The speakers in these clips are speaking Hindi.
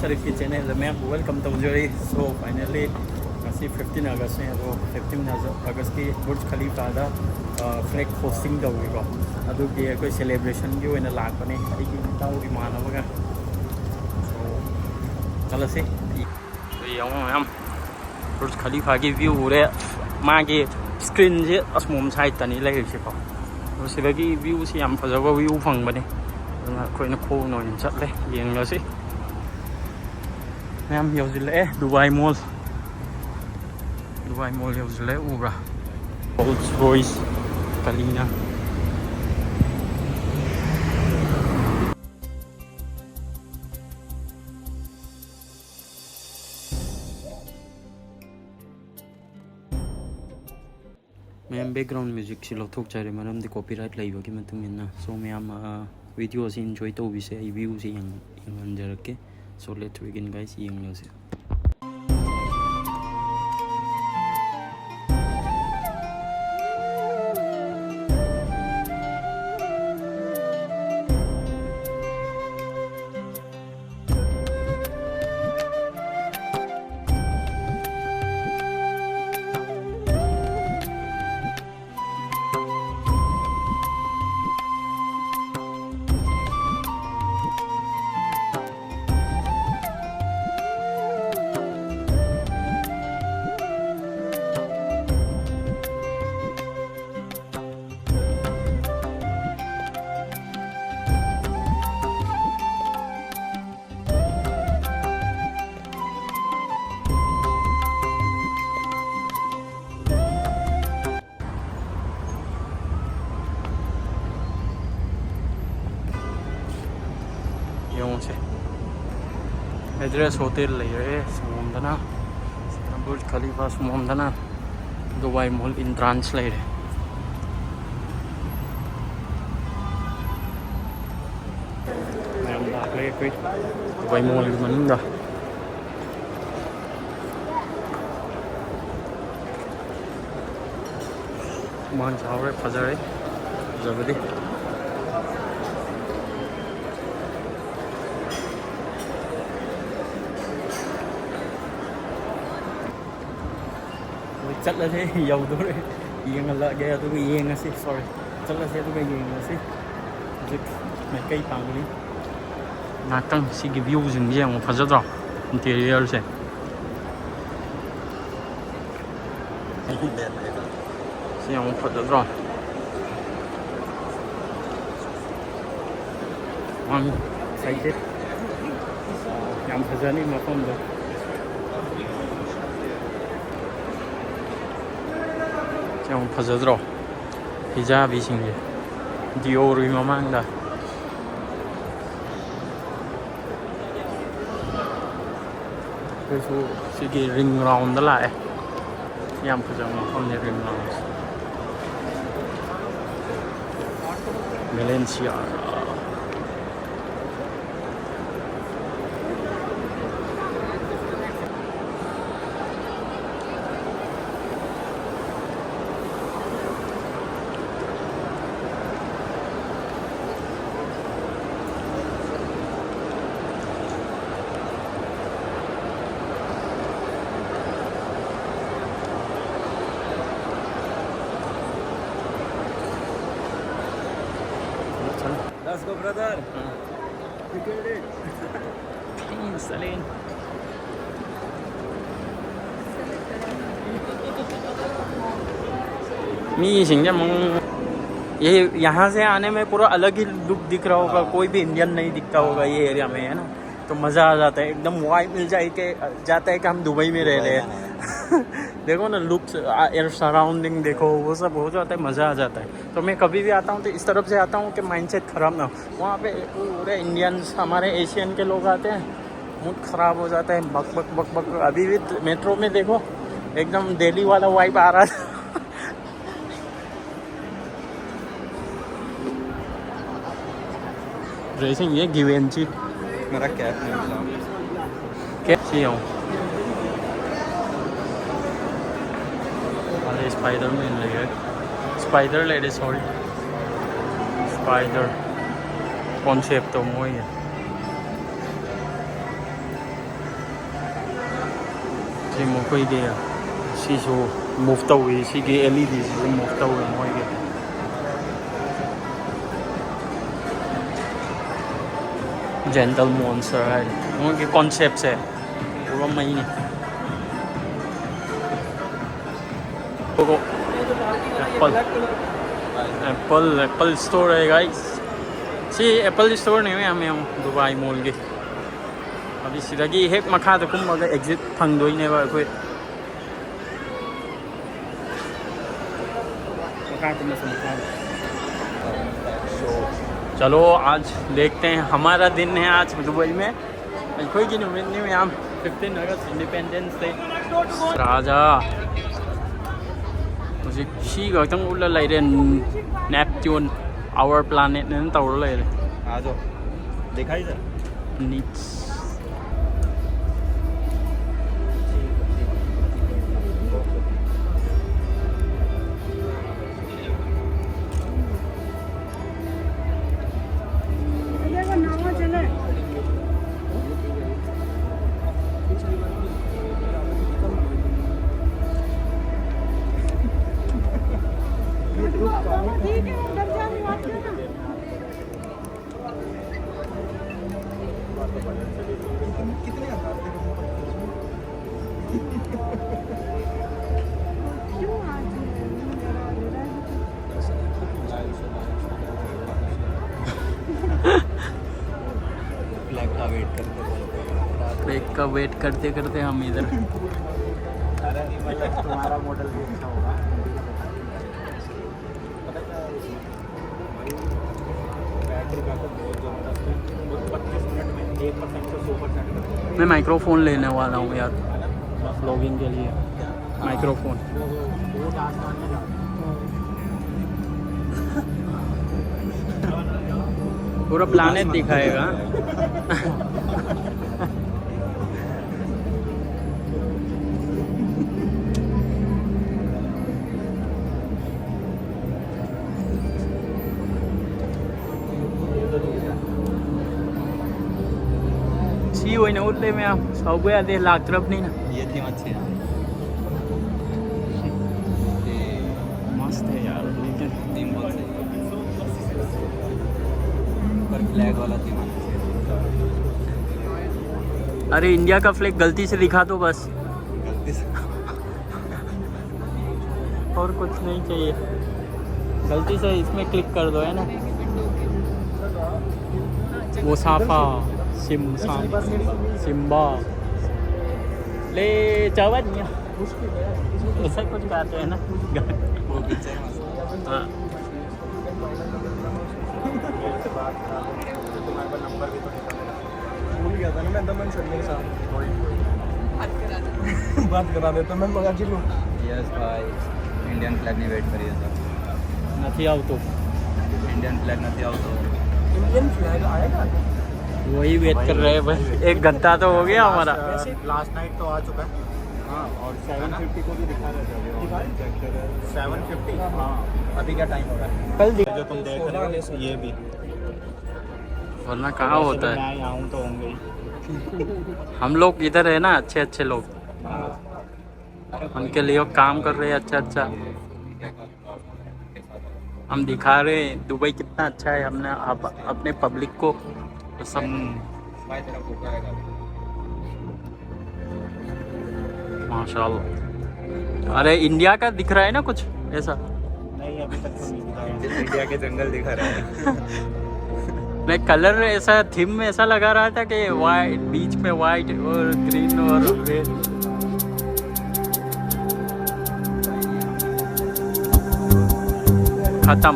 शरीफ की चैनल में आपको वेलकम तौजरी। सो फाइनली 15 अगस्त ने अब 15 अगस्त की बुर्ज खलीफादा फ्लैग होस्टिंग तौरीको अदुगी अखोई सेलिब्रेशन की ओइना लाकपने अइगी इताउ इमानबगा सो चलसे यंग मैम बुर्ज खलीफा की व्यू उरे मागी स्क्रीन से असमोम साइड तनी लेरिसेको सिदगी व्यू से याम फजबा व्यू फंगबने अखोइना खोन ओइन चले येंगलसे मैम यौजिले दुबई मॉल यौजिले उब्रा रोल्स रॉयस कलीना मैम बैकग्राउंड म्यूजिक से लौथोकचारे मरमदि कॉपीराइट लेबगी मतुंगिना सो मैम वीडियो से एंजॉय तौबिसे आई व्यू से यंगंजरके सो लेट्स बिगिन गाइस यंगलोसे से एड्रेस होटल लेरे सुमोमदना बुर्ज खलीफा सुमोमदना दुबई मॉल इंट्रांस लेरे मैम लागे कोई दुबई मॉल मनुंदा मान चावरे फजरे जबदी चलसे यौदोरे येंगलगे अदुगा येंगसी सॉरी चलसे अदुगा येंगसी जिक मैं कई पांगली नाटंग सिगी व्यू जिंग येंग फजद्रो इंटीरियर से सियंग फजद्रो one side yam फजनी मफमदो 좀 फजद्रो हिजाबी Singe 디오르 ममांगदा 그래서 시기 ring round lại em phải mà không thể ring round Valencia Let's go, brother. You get it. Saleen मी ये यहाँ से आने में पूरा अलग ही लुक दिख रहा होगा कोई भी इंडियन नहीं दिखता होगा ये एरिया में है ना तो मज़ा आ जाता है एकदम वाइब मिल जाता है कि हम दुबई में रह रहे हैं देखो ना लुक एयर सराउंडिंग देखो वो सब हो जाता है मज़ा आ जाता है तो मैं कभी भी आता हूँ तो इस तरफ से आता हूँ कि माइंडसेट ख़राब ना हो वहाँ पे पूरे इंडियंस हमारे एशियन के लोग आते हैं मूड ख़राब हो जाता है बक बक बक बक अभी भी मेट्रो में देखो एकदम दिल्ली वाला वाइब आ रहा था ड्रेसिंग ये गिवेंची मेरा कैप नहीं मिला कैप चाहिए हूँ अरे स्पाइडरमैन ले गए स्पाइडर ले रहे सॉरी स्पाइडर कॉन्सेप्ट तो वही है ꯁꯤ ꯃꯈꯣꯏꯒꯤ ꯁꯤꯁꯨ ꯃꯨꯚ ꯇꯧꯏ ꯁꯤꯒꯤ LEDꯁꯤꯁꯨ ꯃꯨꯚ ꯇꯧꯏ ꯃꯣꯏꯒꯤ जेंटल मॉन्स्टर है उनके कॉन्सेप्ट से पूरा महीने एप्पल स्टोर है गाइस सी एप्पल स्टोर नहीं है हमें दुबई मॉल के अभी सिदागी हेक मखा तो कुम अगर एग्जिट फंगदोइने बा कोई चलो आज देखते हैं हमारा दिन है आज दुबई में कोई की नहीं में हम 15 अगस्त इंडिपेंडेंस डे राजा मुझे शी गतंग उल्ला लाइरे नेपट्यून आवर प्लैनेट ने तौर लाइरे आ जाओ दिखाई सर नीट्स ब्रेक का वेट करते करते हम इधर तुम्हारा मॉडल भी अच्छा होगा बैटरी बैकअप बहुत ज़बरदस्त है 25 मिनट में 1% से 100%। मैं माइक्रोफोन लेने वाला हूँ यार व्लॉगिंग के लिए माइक्रोफोन पूरा प्लानेट दिखाएगा सी वही ना उतले में आप सब गया दे लाख तरफ नहीं ना ये थी अच्छी है मस्त है यार लेकिन थीम बहुत सही है पर फ्लैग वाला थीम आना चाहिए अरे इंडिया का फ्लैग गलती से दिखा दो बस गलती से और कुछ नहीं चाहिए गलती से इसमें क्लिक कर दो है ना वो साफा सिम्बा ले चावनिया ऐसा कुछ कहते हैं ना वो पिक्चर हाँ भूल गया था ना मैं दमन सर मेरे साथ बात करा देता मैं मगा चिल्लू यस भाई इंडियन फ्लैग नहीं वेट करिए सर नहीं आओ तो इंडियन फ्लैग नहीं आओ तो इंडियन फ्लैग आएगा वही वेट कर रहे हैं बस 1 घंटा तो हो गया हमारा लास्ट नाइट तो आ चुका है हाँ और 750 को भी दिखा रहे थे 750 हाँ अभी क्या टाइम हो रहा है कल जो तुम देख रहे हो ये भी वरना कहाँ होता है मैं आऊँ तो होंगे हम लोग इधर है ना अच्छे अच्छे लोग उनके लिए काम कर रहे हैं अच्छा हम दिखा रहे हैं दुबई कितना अच्छा है हमने अपने पब्लिक को तो सब माशाल्लाह अरे इंडिया का दिख रहा है ना कुछ ऐसा नहीं अभी तक तो नहीं दिखा इंडिया के जंगल दिखा रहे हैं मैं कलर ऐसा थीम में ऐसा लगा रहा था कि वाइट बीच में वाइट और ग्रीन और रेड खत्म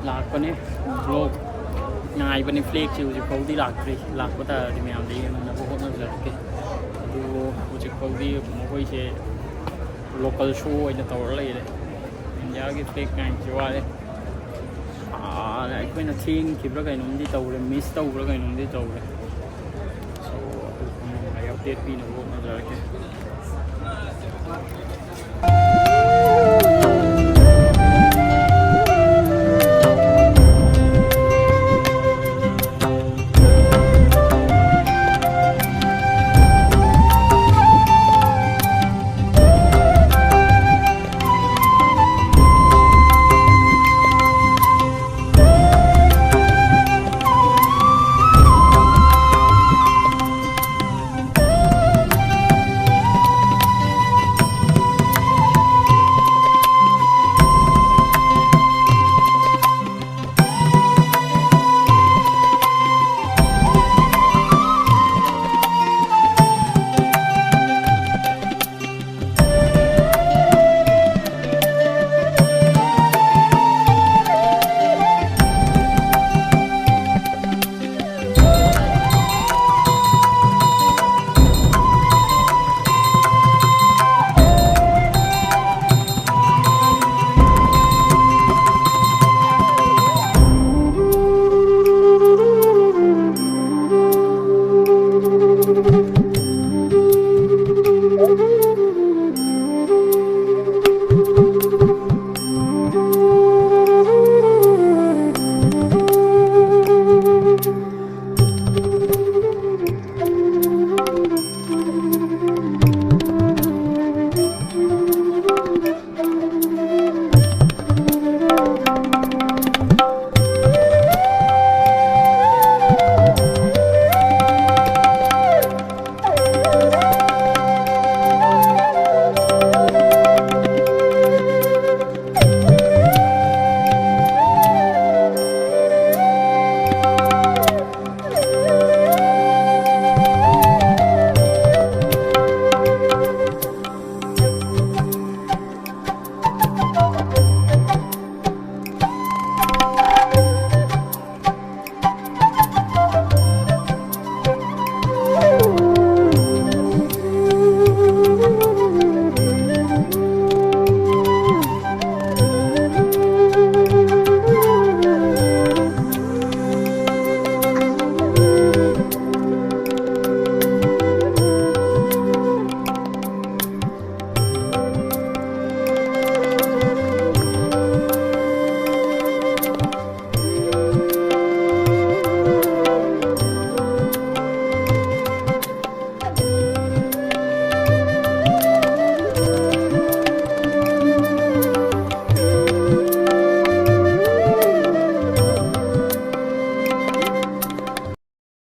ꯂꯥꯛꯄꯅꯦ ꯕ꯭ꯂꯣꯛ ꯉꯥꯏꯕꯅꯦ ꯐ꯭ꯂꯦꯛꯁꯦ ꯍꯧꯖꯤꯛꯐꯥꯎꯗꯤ ꯂꯥꯛꯇ꯭ꯔꯤ ꯂꯥꯛꯄ ꯇꯥꯔꯗꯤ ꯃꯌꯥꯝꯗ ꯌꯦꯡꯅꯕ ꯍꯣꯠꯅꯖꯔꯛꯀꯦ ꯑꯗꯨ ꯍꯧꯖꯤꯛꯐꯥꯎꯗꯤ ꯃꯈꯣꯏꯁꯦ ꯂꯣꯀꯜ ꯁꯣ ꯑꯣꯏꯅ ꯇꯧꯔ ꯂꯩꯔꯦ ꯏꯟꯗꯤꯌꯥꯒꯤ ꯐ꯭ꯂꯦꯛ ꯉꯥꯏꯕꯁꯦ ꯋꯥꯔꯦ ꯑꯩꯈꯣꯏꯅ ꯊꯦꯡꯈꯤꯕ꯭ꯔꯥ ꯀꯩꯅꯣꯝꯗꯤ ꯇꯧꯔꯦ ꯃꯤꯁ ꯇꯧꯕ꯭ꯔꯥ ꯀꯩꯅꯣꯝꯗꯤ ꯇꯧꯔꯦ ꯁꯣ ꯑꯗꯨ ꯑꯞꯗꯦꯠ ꯄꯤꯅꯕ ꯍꯣꯠꯅꯖꯔꯛꯀꯦ